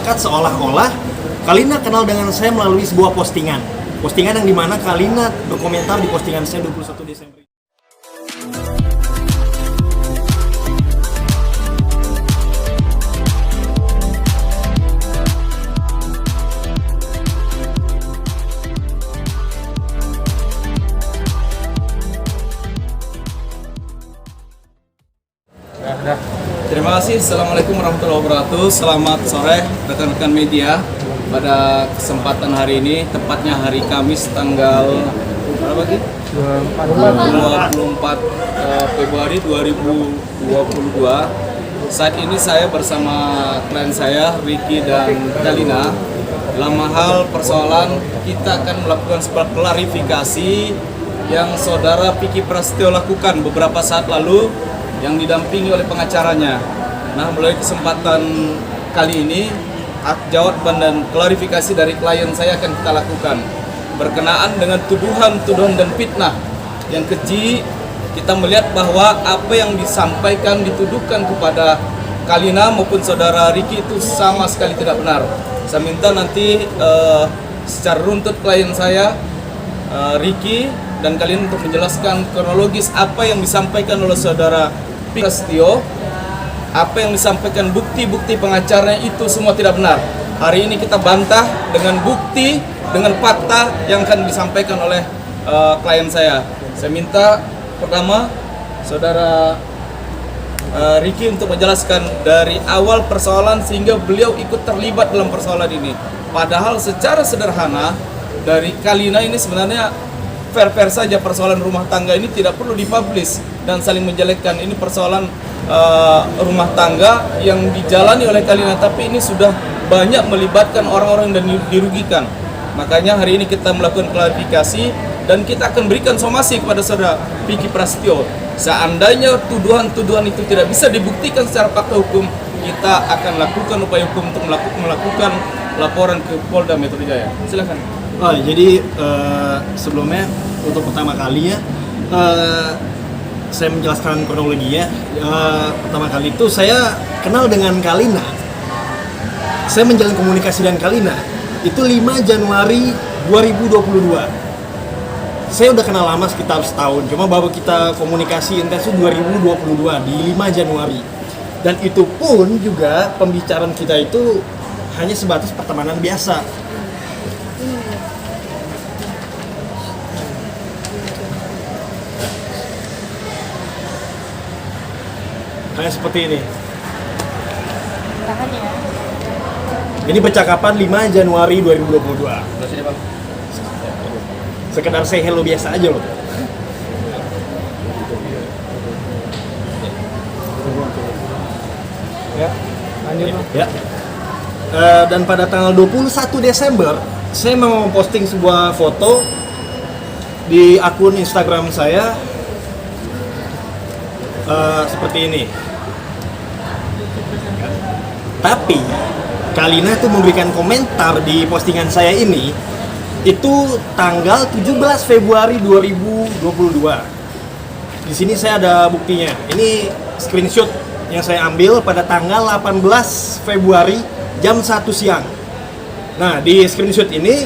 masyarakat seolah-olah Kalina kenal dengan saya melalui sebuah postingan yang dimana Kalina berkomentar di postingan saya 21 Desember. Terima kasih. Assalamualaikum warahmatullahi wabarakatuh. Selamat sore rekan-rekan media. Pada kesempatan hari ini, tepatnya hari Kamis tanggal berapa lagi? 24 Februari 2022. Saat ini saya bersama klien saya, Ricky dan Kalina. Dalam hal persoalan, kita akan melakukan sebuah klarifikasi yang saudara Vicky Prasetyo lakukan beberapa saat lalu yang didampingi oleh pengacaranya. Nah, melalui kesempatan kali ini, hak jawaban dan klarifikasi dari klien saya akan kita lakukan berkenaan dengan tuduhan dan fitnah yang keji. Kita melihat bahwa apa yang disampaikan, dituduhkan kepada Kalina maupun saudara Ricky itu sama sekali tidak benar. Saya minta nanti secara runtut klien saya, Ricky dan Kalina, untuk menjelaskan kronologis apa yang disampaikan oleh saudara Prasetyo, apa yang disampaikan bukti-bukti pengacaranya itu semua tidak benar. Hari ini kita bantah dengan bukti, dengan fakta yang akan disampaikan oleh klien saya. Saya minta pertama saudara Ricky untuk menjelaskan dari awal persoalan sehingga beliau ikut terlibat dalam persoalan ini. Padahal secara sederhana dari Kalina ini sebenarnya fair-fair saja, persoalan rumah tangga ini tidak perlu dipublish dan saling menjelekkan. Ini persoalan rumah tangga yang dijalani oleh Kalina, tapi ini sudah banyak melibatkan orang-orang dan dirugikan. Makanya hari ini kita melakukan klarifikasi dan kita akan berikan somasi kepada saudara Vicky Prasetyo. Seandainya tuduhan-tuduhan itu tidak bisa dibuktikan secara fakta hukum, kita akan lakukan upaya hukum untuk melakukan laporan ke Polda Metro Jaya. Silakan. Oh, jadi sebelumnya untuk pertama kali ya, saya menjelaskan kronologinya. Pertama kali itu saya kenal dengan Kalina. Saya menjalin komunikasi dengan Kalina itu 5 Januari 2022. Saya udah kenal lama sekitar setahun, cuma baru kita komunikasi intens itu 2022 di 5 Januari. Dan itu pun juga pembicaraan kita itu hanya sebatas pertemanan biasa. Kayak seperti ini. Tahan ya. Ini percakapan 5 Januari 2022. Sekedar say hello biasa aja loh. Ya, lanjut. Ya. Dan pada tanggal 21 Desember, saya mau posting sebuah foto di akun Instagram saya seperti ini. Tapi Kalina tuh memberikan komentar di postingan saya ini itu tanggal 17 Februari 2022. Di sini saya ada buktinya. Ini screenshot yang saya ambil pada tanggal 18 Februari jam 1 siang. Nah, di screenshot ini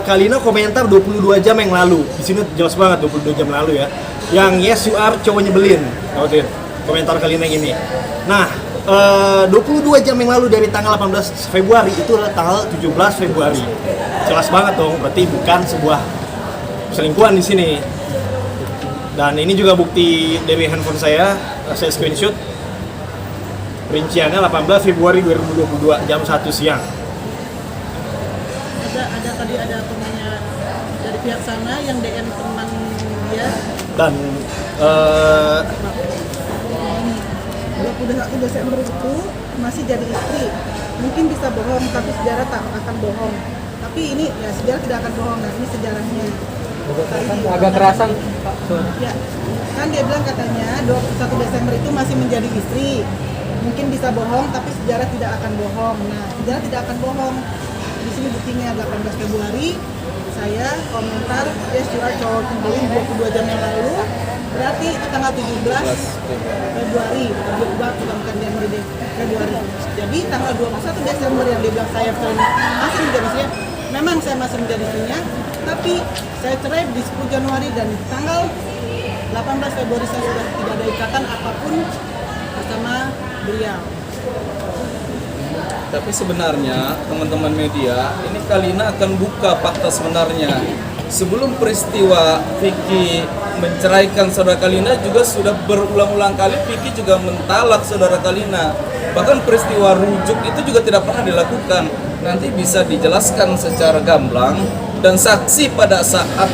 Kalina komentar 22 jam yang lalu. Di sini jelas banget 22 jam lalu ya. Yang yes you are cowok nyebelin. Oke. Komentar Kalina yang ini. Nah, 22 jam yang lalu dari tanggal 18 Februari itu adalah tanggal 17 Februari. Jelas banget dong, berarti bukan sebuah selingkuhan di sini. Dan ini juga bukti dari handphone saya screenshot. Rinciannya 18 Februari 2022 jam 1 siang. Ada tadi ada penanya dari pihak sana yang DM teman dia. Dan 21 Desember itu masih jadi istri. Mungkin bisa bohong, tapi sejarah tak akan bohong. Tapi ini ya sejarah tidak akan bohong. Nah, ini sejarahnya. Agak kerasan, Pak. Ya, kan dia bilang katanya 21 Desember itu masih menjadi istri. Mungkin bisa bohong, tapi sejarah tidak akan bohong. Nah, sejarah tidak akan bohong. Di sini buktinya 18 Februari saya komentar yes you are cowok nyebelin 22 jam yang lalu. Berarti itu tanggal 17 Februari, bukan Januari deh, Februari. Jadi tanggal 21 Desember yang dia bilang saya masih menjadi istrinya, memang saya masih menjadi istrinya, tapi saya cerai di 10 Januari dan di tanggal 18 Februari saya sudah tidak ada ikatan apapun bersama beliau. Tapi sebenarnya teman-teman media, ini Kalina akan buka fakta sebenarnya. Sebelum peristiwa Vicky menceraikan saudara Kalina juga sudah berulang-ulang kali Vicky juga mentalak saudara Kalina. Bahkan peristiwa rujuk itu juga tidak pernah dilakukan. Nanti bisa dijelaskan secara gamblang dan saksi pada saat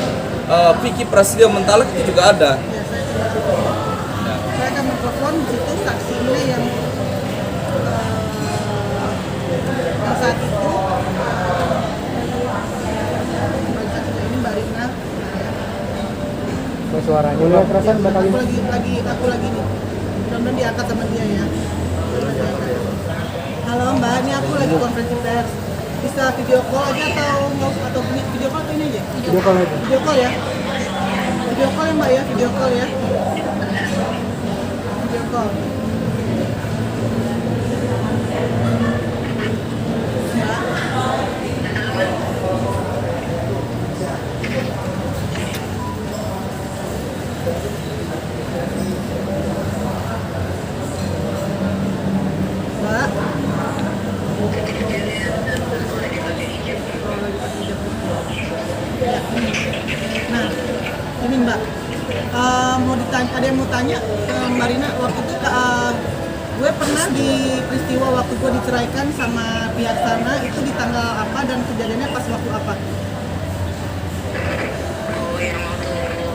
Vicky Prasetyo mentalak itu juga ada. Ya, saya akan menelpon di situ saksinya yang saat itu ini Mbak Rina. Suaranya udah perasaan bakal Aku lagi nih. Mudah-mudahan diangkat sama dia ya. Halo Mbak, ini aku lagi konferensi pers. Bisa video call aja atau video call atau ini aja? video call aja. Video call ya. Video call ya Mbak ya, video call ya. Video call. Mbak. Nah, ini Mbak, mau ditanya, ada yang mau tanya ke Mbak Rina waktu itu gue pernah di peristiwa waktu gue diceraikan sama pihak sana itu di tanggal apa dan kejadiannya pas waktu apa? Oh, yang waktu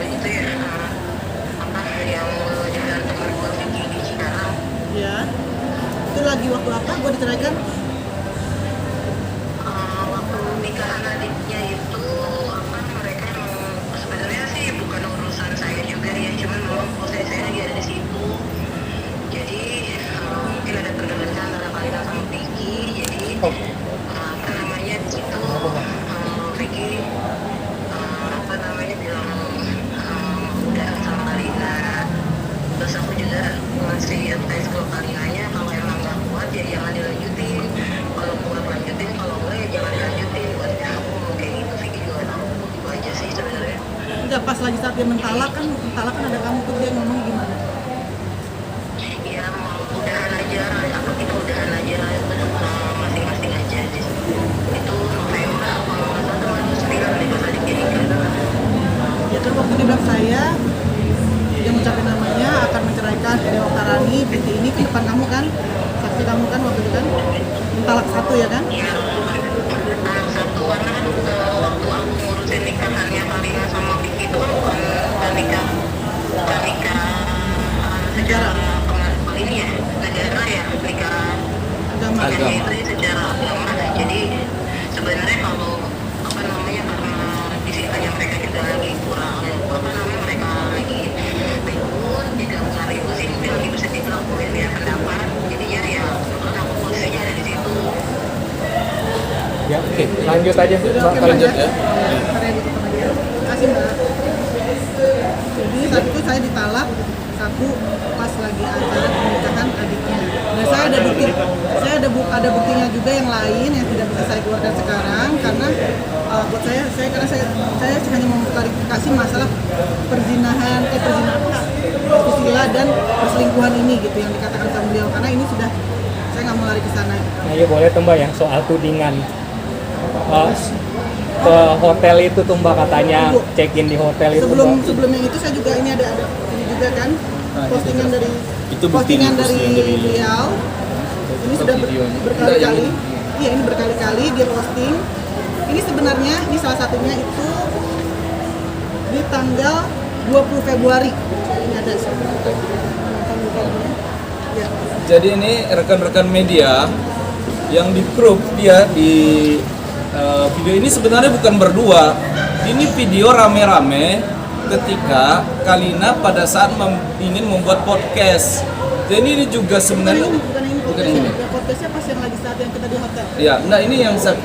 itu ya, yang dengan teman gue Vicky di Cikarang. Ya, itu lagi waktu apa gue diceraikan? Waktu nikahan adiknya itu, mereka sebenarnya sih bukan urusan saya juga ya, cuman memang posisi saya lagi ada di situ. Jadi mungkin ada pergeseran antara Kalina sama Vicky. Jadi di situ Vicky bilang udah sama Kalina. Terus aku juga masih advice ke Kalinanya kalau emang nggak kuat ya jangan dilanjutin. Kalau kuat lanjutin, kalau enggak ya jangan dilanjutin. Buatnya aku ngomong kayak gitu, Vicky juga tahu. Itu aja sih sebenarnya. Enggak, pas lagi saat dia mentalak kan ada kamu tuh dia ngomong gimana? Ya mau udahan aja, apa kita udahan aja, masing-masing aja sih. Itu November kalau nggak salah 2009 nih pas adiknya nikah. Ya kan waktu dia bilang dia mengucapkan namanya akan menceraikan Ede Oktarani, Vicky ini ke depan kamu kan, saksi kamu kan waktu itu kan, mentalak satu ya kan? Ya, satu karena kan waktu aku ngurusin nikahannya Kalina sama Vicky itu kan bukan nikah secara ini ya, negara ya, nikah Agama. nikahnya itu secara agama. Jadi sebenarnya kalau karena di sini mereka juga lagi kurang mereka lagi ribut, juga bukan ribut sih, mungkin lagi bisa dilakuin ya pendapat. Jadinya ya kan aku posisinya ada di situ. Ya, oke. Lanjut aja. Oke, Mbak, Mbak, lanjut. ya. Karya gitu aja. Terima kasih Mbak. Jadi saat itu saya ditalak satu pas lagi acara pernikahan adiknya. Dan saya ada buktinya juga yang lain yang tidak bisa saya keluarkan sekarang karena buat saya hanya mau klarifikasi masalah perzinahan susila dan perselingkuhan ini gitu yang dikatakan sama beliau karena ini sudah saya nggak mau lari ke sana. Nah, iya boleh tuh Mbak yang soal tudingan ke hotel itu tuh Mbak katanya check-in di hotel itu. Sebelum yang itu saya juga ini ada ini juga kan postingan dari Itu buktinya, postingan dari postingan dari- beliau. Ini sudah berkali-kali. Iya, ini berkali-kali dia posting. Ini sebenarnya ini salah satunya itu di tanggal 20 Februari. Ini ada ya. Jadi ini rekan-rekan media yang di grup dia di video ini sebenarnya bukan berdua. Ini video rame-rame ketika Kalina pada saat ingin membuat podcast. Jadi ini juga sebenarnya Bukan ini. Podcastnya pas yang lagi saat yang kita di hotel. ya, nah ini yang saya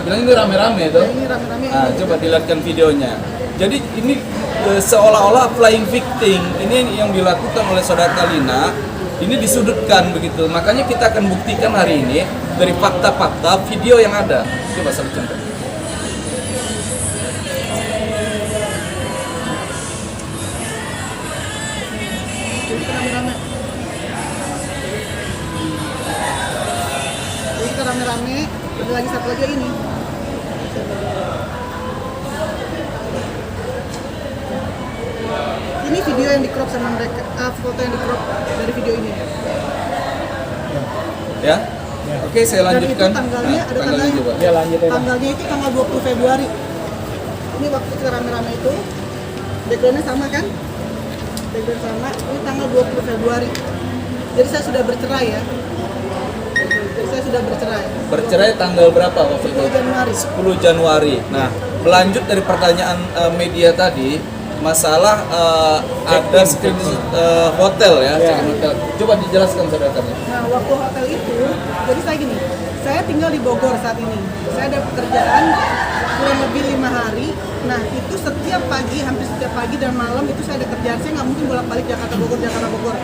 bilang ini rame-rame tuh. Ini rame-rame. Nah, coba dilihatkan videonya. Jadi ini seolah-olah flying victim. Ini yang dilakukan oleh saudara Kalina, ini disudutkan begitu. Makanya kita akan buktikan hari ini dari fakta-fakta video yang ada. Coba satu contoh. Jadi rame-rame. Jadi kita rame-rame. Ada lagi satu lagi ini. Ini video yang di crop sama mereka, foto yang di crop dari video ini. Ya. Oke, saya Dan itu lanjutkan. tanggalnya, ada tanggalnya. coba. Ya lanjut ya. Tanggalnya itu tanggal 20 Februari. Ini waktu kita rame-rame itu. Backgroundnya sama kan? Background sama. Ini tanggal 20 Februari. Jadi saya sudah bercerai ya. Jadi saya sudah bercerai. Bercerai tanggal berapa waktu itu? 10 Januari. 10 Januari. Nah, melanjut dari pertanyaan media tadi, masalah ada screenshot hotel ya, check-in hotel. Coba dijelaskan saudara kami. Nah, waktu hotel itu, jadi saya gini, saya tinggal di Bogor saat ini. Saya ada pekerjaan kurang lebih 5 hari. Nah, itu setiap pagi, hampir setiap pagi dan malam itu saya ada kerjaan. Saya nggak mungkin bolak-balik Jakarta Bogor.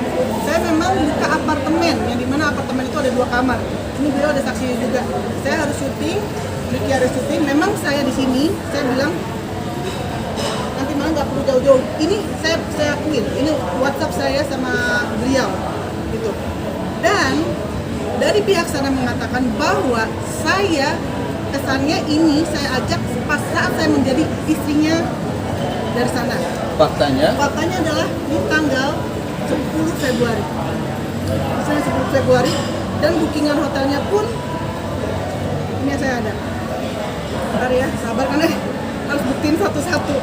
Saya memang buka apartemen, yang dimana apartemen itu ada 2 kamar. Ini beliau ada saksinya juga. Saya harus syuting, Ricky harus syuting. Memang saya di sini, saya bilang nanti malam nggak perlu jauh-jauh. Ini saya akuin, ini WhatsApp saya sama beliau, gitu. Dan dari pihak sana mengatakan bahwa saya kesannya ini saya ajak pas saat saya menjadi istrinya dari sana. Faktanya, Faktanya adalah di tanggal 10 Februari. Saya 10 Februari dan bookingan hotelnya pun ini yang saya ada. Bentar ya, sabar karena harus buktiin satu-satu.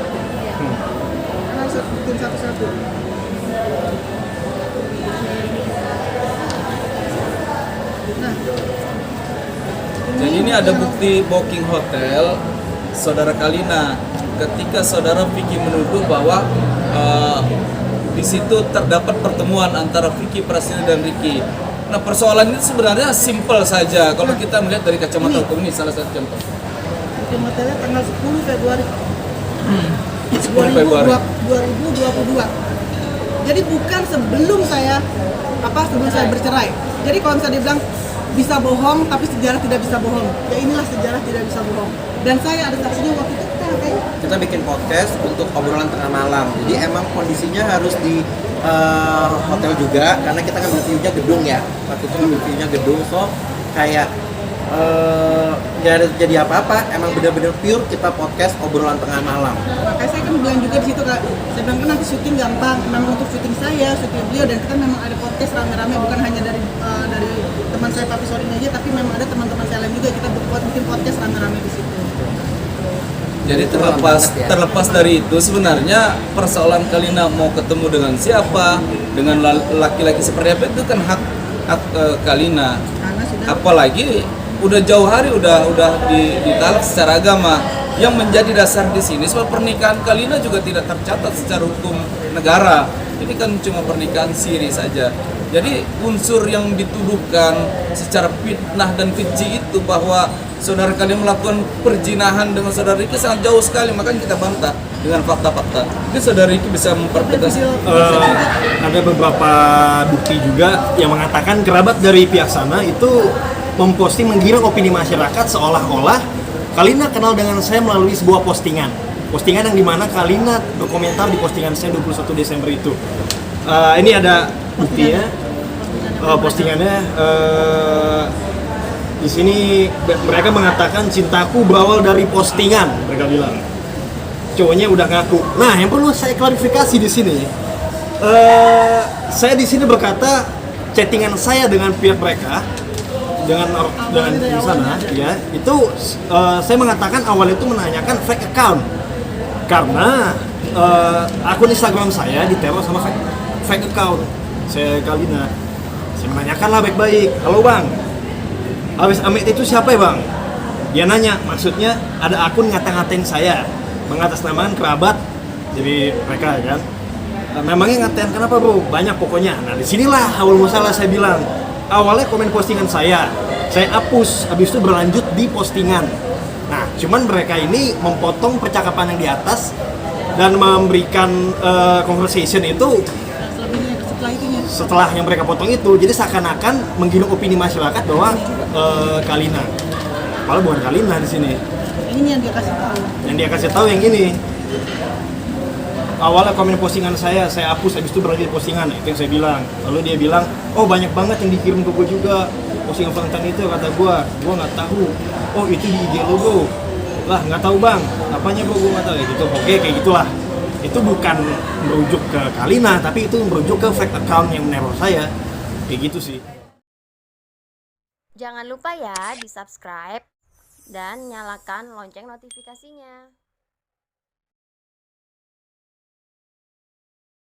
Karena harus buktiin satu-satu. Nah, jadi ini ada bukti booking hotel saudara Kalina. Ketika saudara Vicky menuduh bahwa di situ terdapat pertemuan antara Vicky Prasetyo dan Ricky. Nah, persoalan ini sebenarnya simpel saja kalau kita melihat dari kacamata hukum. Ini salah satu contoh. booking hotelnya tanggal 10 Februari. 10 Februari. 2022. Jadi bukan sebelum saya bercerai. Jadi kalau misalnya dibilang bisa bohong tapi sejarah tidak bisa bohong. Ya inilah sejarah tidak bisa bohong. Dan saya ada saksinya waktu itu kita bikin podcast untuk obrolan tengah malam. Jadi emang kondisinya harus di hotel juga karena kita ngambil view-nya gedung ya. Waktu itu ngambil view-nya gedung, so kayak nggak ada jadi apa-apa. Emang benar-benar pure kita podcast obrolan tengah malam. makanya saya kan bilang juga di situ Kak. Saya bilang kan nanti syuting gampang. Memang untuk syuting saya, syuting beliau dan kita memang ada podcast rame-rame bukan hanya dari teman saya Papi Sorin aja tapi memang ada teman-teman saya lain juga kita bikin podcast rame-rame di situ. Jadi terlepas dari itu sebenarnya persoalan Kalina mau ketemu dengan siapa, dengan laki-laki seperti apa itu kan hak Kalina. Karena sudah Apalagi udah jauh hari udah ditalak secara agama. Yang menjadi dasar di sini sebab pernikahan Kalina juga tidak tercatat secara hukum negara. Ini kan cuma pernikahan siri saja. Jadi unsur yang dituduhkan secara fitnah dan keji itu bahwa saudara kalian melakukan perjinahan dengan saudara Ricky sangat jauh sekali, makanya kita bantah dengan fakta-fakta. Jadi saudara Ricky bisa mempertegas. Ada beberapa bukti juga yang mengatakan kerabat dari pihak sana itu memposting menggiring opini masyarakat seolah-olah Kalina kenal dengan saya melalui sebuah postingan yang dimana Kalina berkomentar di postingan saya 21 Desember itu. Ini ada buktinya, postingannya di sini mereka mengatakan cintaku berawal dari postingan, mereka bilang. Cowoknya udah ngaku. Nah, yang perlu saya klarifikasi di sini, saya di sini berkata chattingan saya dengan pihak mereka, dengan di sana, ya itu saya mengatakan awal itu menanyakan fake account karena akun Instagram saya diteror sama fake account. Saya Kalina, saya menanyakan lah baik-baik, halo bang, Awis Amit itu siapa ya bang? Dia nanya, maksudnya ada akun ngata-ngatain saya, mengatasnamakan kerabat dari mereka kan. Memangnya ngatain kenapa bro? Banyak pokoknya. Nah disinilah awal masalah saya bilang. Awalnya komen postingan saya hapus, habis itu berlanjut di postingan. Nah cuman mereka ini memotong percakapan yang di atas dan memberikan conversation itu Selebihnya setelah itunya. setelah yang mereka potong itu, jadi seakan-akan menggiring opini masyarakat bahwa Kalina, padahal bukan Kalina di sini. Ini yang dia kasih tahu. Yang dia kasih tahu yang ini. Awalnya komen postingan saya hapus, habis itu berlanjut postingan, itu yang saya bilang. Lalu dia bilang, oh banyak banget yang dikirim ke gue juga postingan Valentine itu, kata gue nggak tahu. Oh itu di IG lo bro, lah nggak tahu bang, apanya bro, gue nggak tahu, kayak gitu. Oke, kayak gitulah. Itu bukan merujuk ke Kalina, tapi itu merujuk ke fake account yang meneror saya, kayak gitu sih. Jangan lupa ya di subscribe dan nyalakan lonceng notifikasinya.